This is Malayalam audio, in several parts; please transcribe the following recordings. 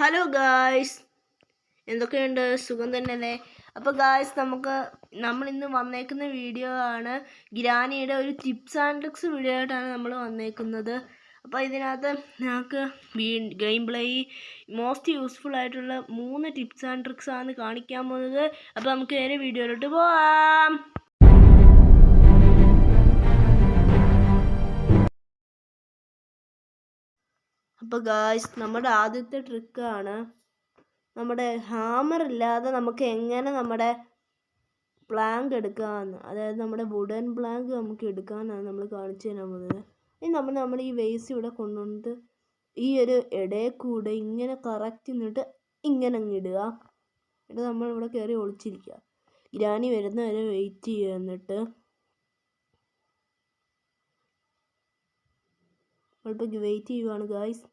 ഹലോ ഗായ്സ്, എന്തൊക്കെയുണ്ട്? സുഖം തന്നെയല്ലേ? അപ്പോൾ ഗായ്സ്, നമ്മൾ ഇന്ന് വന്നേക്കുന്ന വീഡിയോ ആണ് ഗ്രാനിയുടെ ഒരു ടിപ്സ് ആൻഡ് ട്രിക്സ് വീഡിയോ ആയിട്ടാണ് നമ്മൾ വന്നേക്കുന്നത്. അപ്പോൾ ഇതിനകത്ത് ഞങ്ങൾക്ക് ഗെയിം പ്ലേ മോസ്റ്റ് യൂസ്ഫുൾ ആയിട്ടുള്ള 3 ടിപ്സ് ആൻഡ് ട്രിക്സ് ആണ് കാണിക്കാൻ പോകുന്നത്. അപ്പോൾ നമുക്ക് നേരെ വീഡിയോയിലോട്ട് പോവാം. അപ്പോൾ ഗായ്സ്, നമ്മുടെ ആദ്യത്തെ ട്രിക്കാണ് നമ്മുടെ ഹാമർ ഇല്ലാതെ നമുക്ക് എങ്ങനെ നമ്മുടെ പ്ലാങ്ക് എടുക്കാമെന്ന്, അതായത് നമ്മുടെ വുഡൻ പ്ലാങ്ക് നമുക്ക് എടുക്കാമെന്നാണ് നമ്മൾ കാണിച്ചു തരാൻ പോകുന്നത്. ഇനി നമ്മൾ ഈ വേസ്റ്റ് ഇവിടെ കൊണ്ടുവന്നിട്ട് ഈ ഒരു ഇടയിൽ കൂടെ ഇങ്ങനെ കറക്റ്റ് നിന്നിട്ട് ഇങ്ങനെ അങ്ങ് ഇടുക. എന്നിട്ട് നമ്മളിവിടെ കയറി ഒളിച്ചിരിക്കുക. ഗ്രാനി വരുന്ന വരെ വെയിറ്റ് ചെയ്യുക. എന്നിട്ട് നമ്മളിപ്പോൾ വെയിറ്റ് ചെയ്യുവാണ് ഗായ്സ്.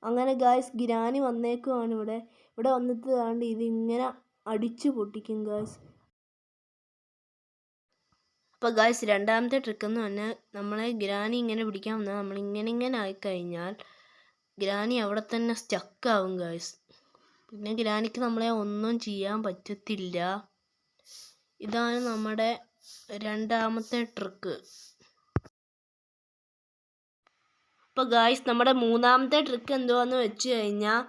അങ്ങനെ ഗായ്സ്, ഗ്രാനി വന്നേക്കുവാണ്. ഇവിടെ വന്നിട്ട് താണ്ട് ഇതിങ്ങനെ അടിച്ചു പൊട്ടിക്കും ഗായ്സ്. അപ്പോൾ ഗായ്സ്, രണ്ടാമത്തെ ട്രിക്ക് എന്ന് പറഞ്ഞാൽ നമ്മളെ ഗ്രാനി ഇങ്ങനെ പിടിക്കാൻ വന്നാൽ നമ്മളിങ്ങനെ ആയിക്കഴിഞ്ഞാൽ ഗ്രാനി അവിടെ തന്നെ സ്റ്റക്കാവും ഗായ്സ്. പിന്നെ ഗ്രാനിക്ക് നമ്മളെ ഒന്നും ചെയ്യാൻ പറ്റത്തില്ല. ഇതാണ് നമ്മുടെ രണ്ടാമത്തെ ട്രിക്ക്. അപ്പോൾ ഗായ്സ്, നമ്മുടെ മൂന്നാമത്തെ ട്രിക്ക് എന്തുവാന്ന് വെച്ച് കഴിഞ്ഞാൽ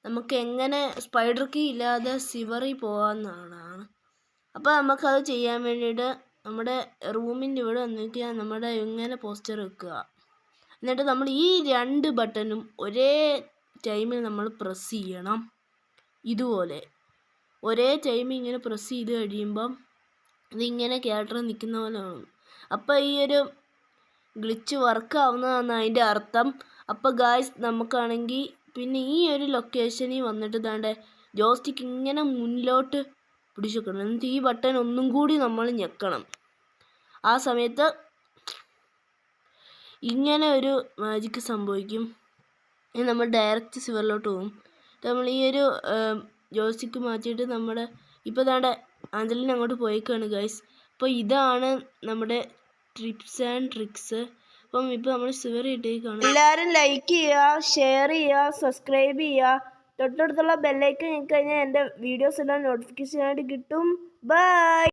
നമുക്ക് എങ്ങനെ സ്പൈഡർ കീ ഇല്ലാതെ സിവറിൽ പോകാമെന്നാണ്. അപ്പോൾ നമുക്കത് ചെയ്യാൻ വേണ്ടിയിട്ട് നമ്മുടെ റൂമിൻ്റെ ഇവിടെ വന്നിരിക്കുക, നമ്മുടെ ഇങ്ങനെ പോസ്റ്റർ വെക്കുക. എന്നിട്ട് നമ്മൾ ഈ 2 ബട്ടണും ഒരേ ടൈമിൽ നമ്മൾ പ്രസ് ചെയ്യണം. ഇതുപോലെ ഒരേ ടൈമിൽ ഇങ്ങനെ പ്രസ് ചെയ്ത് കഴിയുമ്പം ഇതിങ്ങനെ ക്യാരക്ടർ നിൽക്കുന്ന പോലെ ആണ്. അപ്പോൾ ഈ ഒരു ഗ്ലിച്ച് വർക്കാവുന്നതാണ് അതിൻ്റെ അർത്ഥം. അപ്പോൾ ഗായ്സ്, നമുക്കാണെങ്കിൽ പിന്നെ ഈ ഒരു ലൊക്കേഷനിൽ വന്നിട്ട് താണ്ടെ ജോയ്സ്റ്റിക്ക് ഇങ്ങനെ മുന്നിലോട്ട് പിടിച്ചു വെക്കണം. എന്നിട്ട് ഈ ബട്ടൺ ഒന്നും കൂടി നമ്മൾ ഞെക്കണം. ആ സമയത്ത് ഇങ്ങനെ ഒരു മാജിക്ക് സംഭവിക്കും. നമ്മൾ ഡയറക്റ്റ് സിവറിലോട്ട് പോകും. നമ്മൾ ഈ ഒരു ജോയ്സ്റ്റിക്ക് മാറ്റിയിട്ട് നമ്മുടെ ഇപ്പോൾ താണ്ടെ ആഞ്ചലിന് അങ്ങോട്ട് പോയേക്കാണ് ഗൈസ്. അപ്പോൾ ഇതാണ് നമ്മുടെ ടിപ്സ് ആൻഡ് ട്രിക്സ്. അപ്പം ഇപ്പോൾ നമ്മൾ സിവർ ഇട്ടേക്കാണ്. എല്ലാവരും ലൈക്ക് ചെയ്യുക, ഷെയർ ചെയ്യുക, സബ്സ്ക്രൈബ് ചെയ്യുക. തൊട്ടടുത്തുള്ള ബെല്ലൈക്കൺ ഞെക്കി കഴിഞ്ഞാൽ എൻ്റെ വീഡിയോസ് എല്ലാം നോട്ടിഫിക്കേഷൻ ആയിട്ട് കിട്ടും. ബൈ.